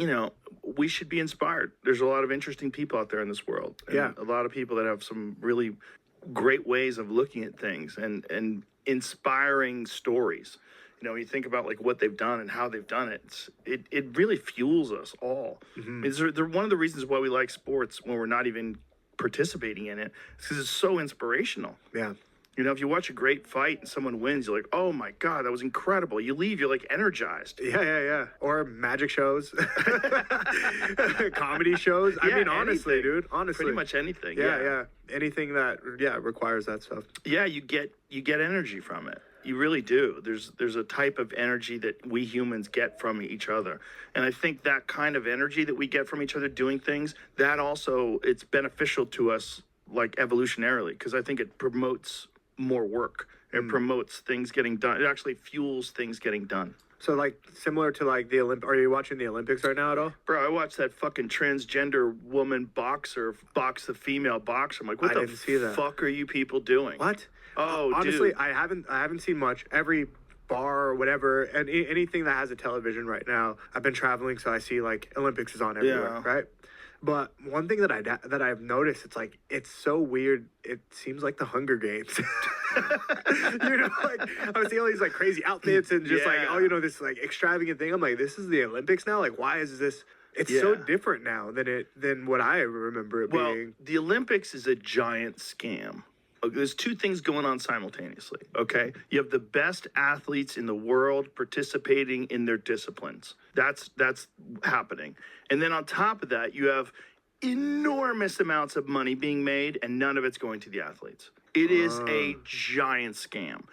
you know, we should be inspired. There's a lot of interesting people out there in this world. And a lot of people that have some really great ways of looking at things and inspiring stories. You know, you think about like what they've done and how they've done it. It really fuels us all. They're one of the reasons why we like sports when we're not even participating in it, because it's so inspirational. Yeah. You know, if you watch a great fight and someone wins, you're like, oh my God, that was incredible. You leave, you're like energized. Yeah. Or magic shows, comedy shows. I mean, honestly, anything. Dude, honestly. Pretty much anything. Yeah. Anything that, requires that stuff. Yeah, you get energy from it. You really do. There's a type of energy that we humans get from each other. And I think that kind of energy that we get from each other doing things, that also, it's beneficial to us, like evolutionarily, because I think it promotes more work. It promotes things getting done. It actually fuels things getting done. So, like, similar to, like, the Olympics, are you watching the Olympics right now at all? Bro, I watched that fucking transgender woman boxer box the female boxer. I'm like, what the fuck are you people doing? What? Oh, honestly, dude. I haven't seen much. Every bar or whatever, and anything that has a television right now, I've been traveling, so I see, like, Olympics is on everywhere, right? But one thing that I've noticed, it's so weird. It seems like the Hunger Games. You know, like I was seeing all these like crazy outfits and just this like extravagant thing. I'm like, this is the Olympics now. Like, why is this? It's so different now than what I remember it being. Well, the Olympics is a giant scam. There's two things going on simultaneously, okay? You have the best athletes in the world participating in their disciplines. That's happening. And then on top of that, you have enormous amounts of money being made, and none of it's going to the athletes. It is a giant scam.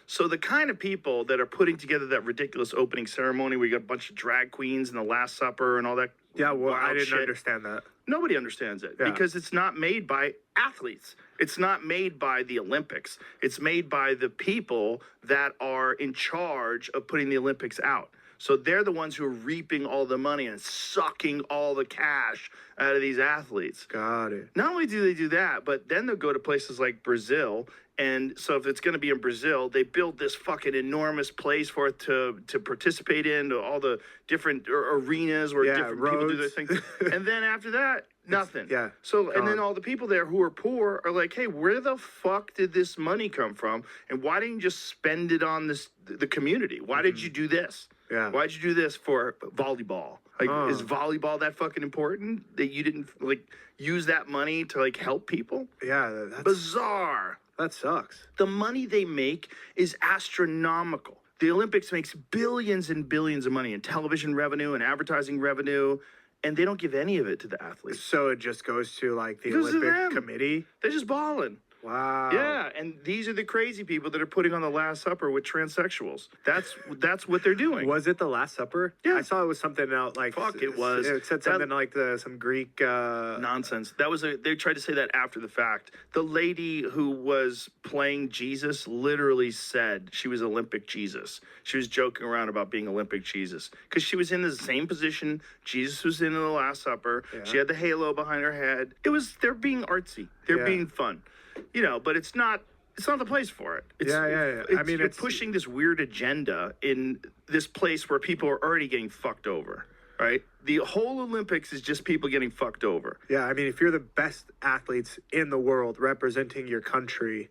So the kind of people that are putting together that ridiculous opening ceremony where you got a bunch of drag queens and the Last Supper and all that. Yeah, well, I didn't understand that. Nobody understands it because it's not made by athletes. It's not made by the Olympics. It's made by the people that are in charge of putting the Olympics out. So they're the ones who are reaping all the money and sucking all the cash out of these athletes. Got it. Not only do they do that, but then they'll go to places like Brazil. And so if it's going to be in Brazil, they build this fucking enormous place for it to participate in, all the different arenas where different roads. people do their thing. And then after that, nothing. So, and then all the people there who are poor are like, hey, where the fuck did this money come from? And why didn't you just spend it on the community? Why did you do this? Yeah. Why'd you do this for volleyball? Like, is volleyball that fucking important that you didn't like use that money to like help people? Yeah, that's bizarre. That sucks. The money they make is astronomical. The Olympics makes billions and billions of money in television revenue and advertising revenue, and they don't give any of it to the athletes. So it just goes to like the Olympic committee? They're just balling. Wow. Yeah, and these are the crazy people that are putting on the Last Supper with transsexuals. That's what they're doing. Was it the Last Supper? Yeah. I saw it was something out like... Fuck, it was. It said something like some Greek... Nonsense. They tried to say that after the fact. The lady who was playing Jesus literally said she was Olympic Jesus. She was joking around about being Olympic Jesus. Because she was in the same position Jesus was in the Last Supper. Yeah. She had the halo behind her head. They're being artsy. They're being fun. You know, but it's not the place for it. I mean, it's pushing this weird agenda in this place where people are already getting fucked over, right? The whole Olympics is just people getting fucked over. Yeah, I mean, if you're the best athletes in the world representing your country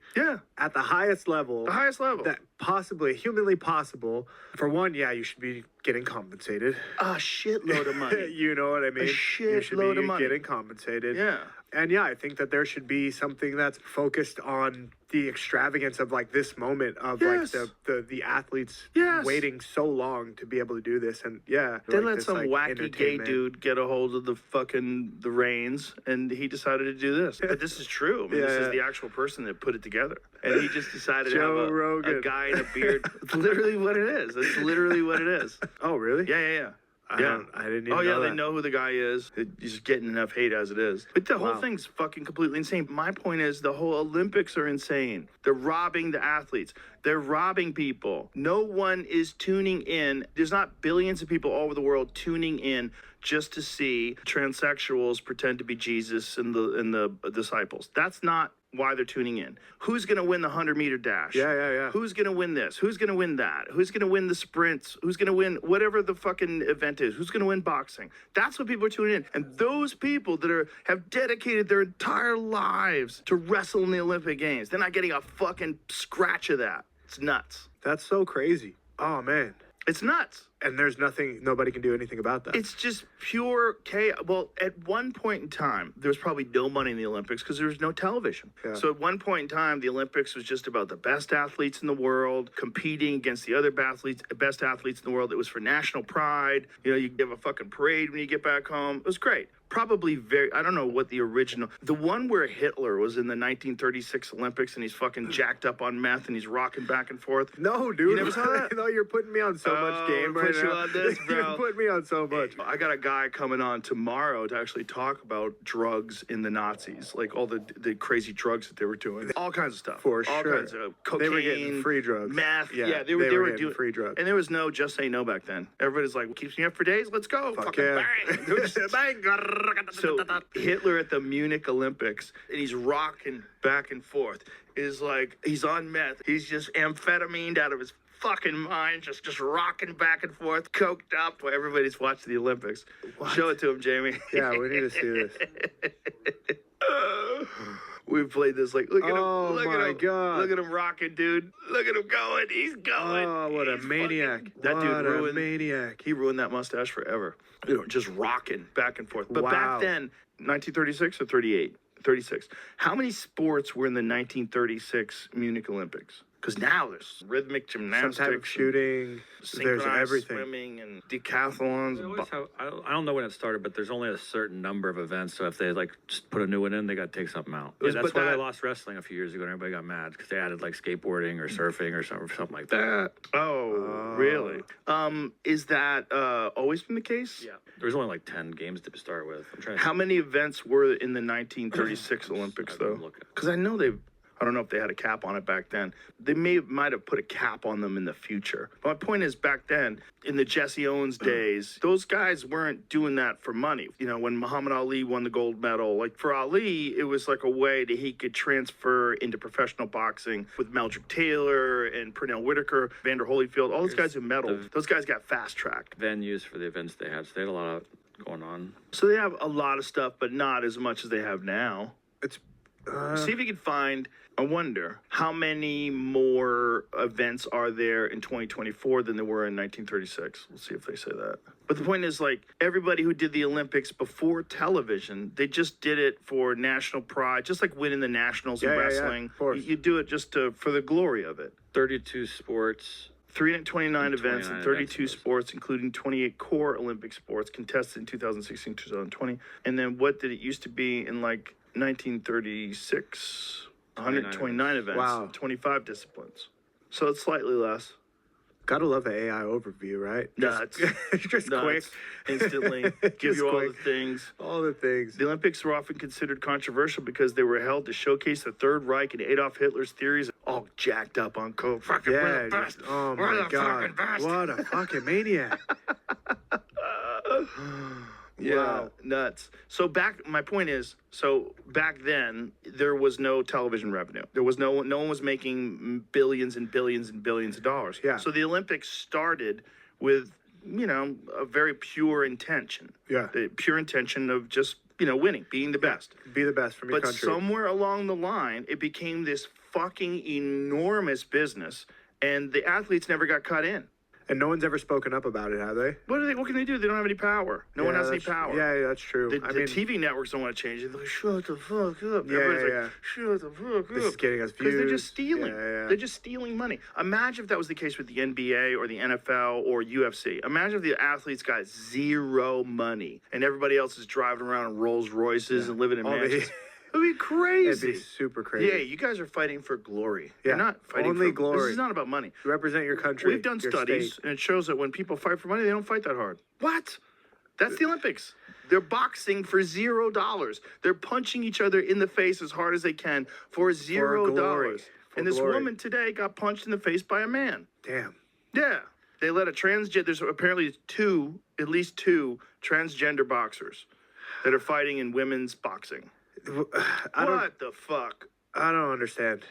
at the highest level, that possibly, humanly possible, for one, you should be getting compensated. A shitload of money. You know what I mean? A shitload of money. Getting compensated. Yeah. And I think that there should be something that's focused on the extravagance of like this moment of like the athletes waiting so long to be able to do this. And they let some wacky gay dude get a hold of the reins, and he decided to do this. But this is true. I mean, this is the actual person that put it together, and he just decided to have a guy in a beard. It's literally what it is. It's literally what it is. Oh, really? Yeah. I didn't even know that. They know who the guy is. He's getting enough hate as it is. But the whole thing's fucking completely insane. My point is the whole Olympics are insane. They're robbing the athletes. They're robbing people. No one is tuning in. There's not billions of people all over the world tuning in just to see transsexuals pretend to be Jesus and the disciples. That's not why they're tuning in. Who's going to win the 100-meter dash? Yeah. Who's going to win this? Who's going to win that? Who's going to win the sprints? Who's going to win whatever the fucking event is? Who's going to win boxing? That's what people are tuning in. And those people that have dedicated their entire lives to wrestle in the Olympic Games, they're not getting a fucking scratch of that. It's nuts. That's so crazy. Oh, man. It's nuts. And there's nobody can do anything about that. It's just pure chaos. Well, at one point in time, there was probably no money in the Olympics because there was no television. Yeah. So at one point in time, the Olympics was just about the best athletes in the world competing against the other best athletes in the world. It was for national pride. You know, you give a fucking parade when you get back home. It was great. Probably I don't know what the one where Hitler was in the 1936 Olympics and he's fucking jacked up on meth and he's rocking back and forth. No, dude. You never saw that? No, you're putting me on so much game right you on this, bro. You're putting me on so much. I got a guy coming on tomorrow to actually talk about drugs in the Nazis, like all the crazy drugs that they were doing, all kinds of stuff. For all sure. Kinds of cocaine. They were getting free drugs. Meth. Yeah, they were doing free drugs. And there was no just say no back then. Everybody's like, keeps me up for days. Let's go. Fuck fucking yeah. bang. Bang. So Hitler at the Munich Olympics, and he's rocking back and forth. Is like he's on meth. He's just amphetamine out of his fucking mind, just rocking back and forth, coked up while everybody's watching the Olympics. What? Show it to him, Jamie. Yeah, we need to see this. We've played this like, look at him. Look at him. God. Look at him rocking, dude. Look at him going. He's going. Oh, what a maniac. That dude ruined. Maniac. He ruined that mustache forever. You know, just rocking back and forth. But back then, 1936 or 38? 36. How many sports were in the 1936 Munich Olympics? Because now there's rhythmic gymnastics, some type of shooting, there's everything. Swimming and decathlons. I don't know when it started, but there's only a certain number of events. So if they like just put a new one in, they got to take something out. Yeah, that's why they lost wrestling a few years ago. And everybody got mad because they added like skateboarding or surfing or something like that. Oh, really? Is that always been the case? Yeah. There was only like 10 games to start with. How many events were in the 1936 Olympics though? Because I know I don't know if they had a cap on it back then. They might have put a cap on them in the future. But my point is, back then, in the Jesse Owens days, those guys weren't doing that for money. You know, when Muhammad Ali won the gold medal, like for Ali, it was like a way that he could transfer into professional boxing with Meldrick Taylor and Pernell Whitaker, Vander Holyfield, all those guys who medaled. Those guys got fast-tracked. Venues for the events they had, so they had a lot of going on. So they have a lot of stuff, but not as much as they have now. It's see if you can find, I wonder, how many more events are there in 2024 than there were in 1936? We'll see if they say that. But the point is, like, everybody who did the Olympics before television, they just did it for national pride, just like winning the nationals in wrestling. Of course. You do it just for the glory of it. 32 sports. 329 events and 32 sports, including 28 core Olympic sports contested in 2016, 2020. And then what did it used to be in, like, 1936? 129 events, wow. 25 disciplines. So it's slightly less. Gotta love the AI overview, right? Nuts. Just Nuts. quick. Instantly. Give you all the things. All the things. The Olympics were often considered controversial because they were held to showcase the Third Reich and Adolf Hitler's theories, all jacked up on coke. Fucking we're the best. Oh we're my God. What a fucking maniac. Yeah, wow. Nuts. So my point is, back then there was no television revenue. There was no one was making billions and billions and billions of dollars. Yeah. So the Olympics started with, a very pure intention. Yeah. The pure intention of just, winning, being the best. Be the best from your country. But somewhere along the line, it became this fucking enormous business, and the athletes never got cut in. And no one's ever spoken up about it, have they? What can they do? They don't have any power. No one has any power. Yeah, that's true. The TV networks don't want to change it. They're like, shut the fuck up. Everybody's like, shut the fuck up. This is getting us views. Because they're just stealing. Yeah. They're just stealing money. Imagine if that was the case with the NBA or the NFL or UFC. Imagine if the athletes got zero money and everybody else is driving around in Rolls Royces and living in mansions. It would be crazy. It'd be super crazy. Yeah, you guys are fighting for glory. Yeah. You're not fighting Only for glory. This is not about money. Represent your country. We've done your studies, state. and it shows that when people fight for money, they don't fight that hard. What? That's the Olympics. They're boxing for $0. They're punching each other in the face as hard as they can for $0. And this woman today got punched in the face by a man. Damn. Yeah. They let there's apparently at least two transgender boxers that are fighting in women's boxing. What the fuck? I don't understand.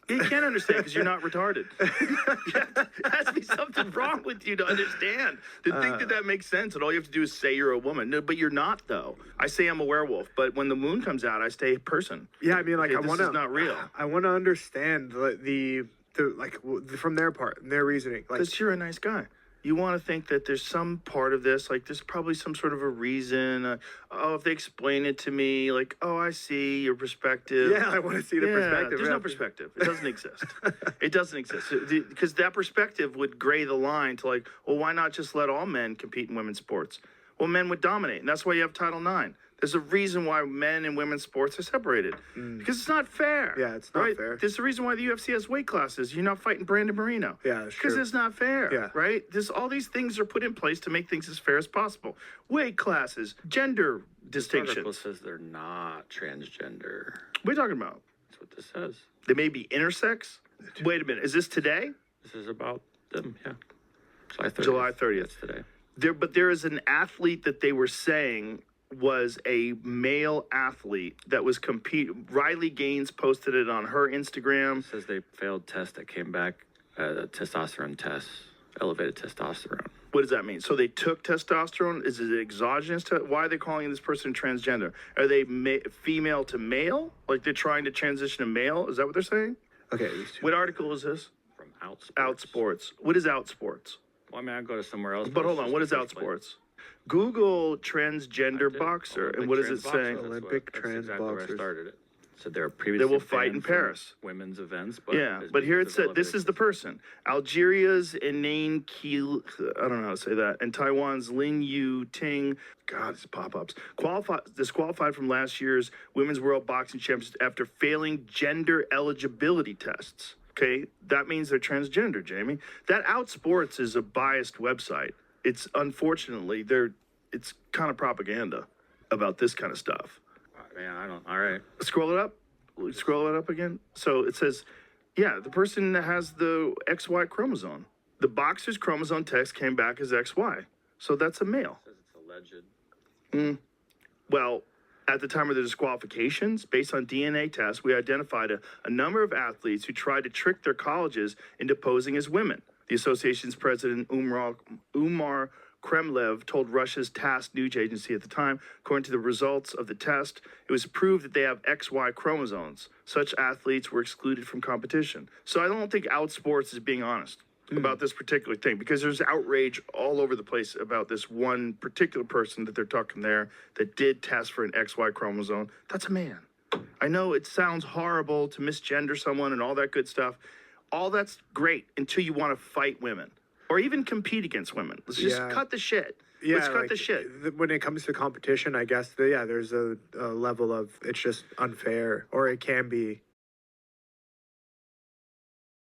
You can't understand because you're not retarded. There has to be something wrong with you to understand. To think that makes sense, and all you have to do is say you're a woman. No, but you're not, though. I say I'm a werewolf, but when the moon comes out, I stay a person. Yeah, I mean, like, okay, this is not real. I want to understand the from their part, their reasoning. Like, because you're a nice guy. You want to think that there's some part of this, like there's probably some sort of a reason. Oh, if they explain it to me, like, oh, I see your perspective. Yeah, I want to see the perspective. There's no perspective. It doesn't exist. It doesn't exist. Because that perspective would gray the line to like, well, why not just let all men compete in women's sports? Well, men would dominate. And that's why you have Title IX. There's a reason why men and women's sports are separated. Because it's not fair. Yeah, it's not fair. There's a reason why the UFC has weight classes. You're not fighting Brandon Moreno. Yeah, that's true. Because it's not fair. Yeah. Right? All these things are put in place to make things as fair as possible. Weight classes, gender distinctions. This article says they're not transgender. What are you talking about? That's what this says. They may be intersex? Wait a minute. Is this today? This is about them, yeah. July 30th. July 30th. That's today. But there is an athlete that they were saying was a male athlete that was Riley Gaines posted it on her Instagram. It says they failed test that came back, testosterone test, elevated testosterone. What does that mean? So they took testosterone? Is it exogenous? Why are they calling this person transgender? Are they female to male? Like they're trying to transition to male? Is that what they're saying? Okay. What article is this? From Outsports. Outsports. What is Outsports? Well, I mean, I'd go to somewhere else. But hold on. What is Outsports? Google transgender boxer, and what does it say? Olympic trans exactly boxers. Where I started it. So they were previously They will fight in banned from Paris. Women's events, but Yeah, but here it said this is the person. Algeria's Inane Keel, I don't know how to say that, and Taiwan's Lin Yu Ting, God, these pop-ups, disqualified from last year's Women's World Boxing Championships after failing gender eligibility tests. Okay, that means they're transgender, Jamie. That Outsports is a biased website. It's unfortunately it's kind of propaganda about this kind of stuff. Man, I don't. All right. Scroll it up. Scroll it up again. So it says, yeah, the person that has the XY chromosome. The boxer's chromosome test came back as XY. So that's a male. It says it's alleged. Well, at the time of the disqualifications, based on DNA tests, we identified a number of athletes who tried to trick their colleges into posing as women. The association's president, Umar Kremlev, told Russia's TASS news agency at the time, according to the results of the test, it was proved that they have XY chromosomes. Such athletes were excluded from competition. So I don't think Outsports is being honest about this particular thing, because there's outrage all over the place about this one particular person that they're talking there that did test for an XY chromosome. That's a man. I know it sounds horrible to misgender someone and all that good stuff. All that's great until you want to fight women or even compete against women. Let's just cut the shit. Yeah, let's cut the shit. When it comes to competition, I guess, there's a level of it's just unfair, or it can be.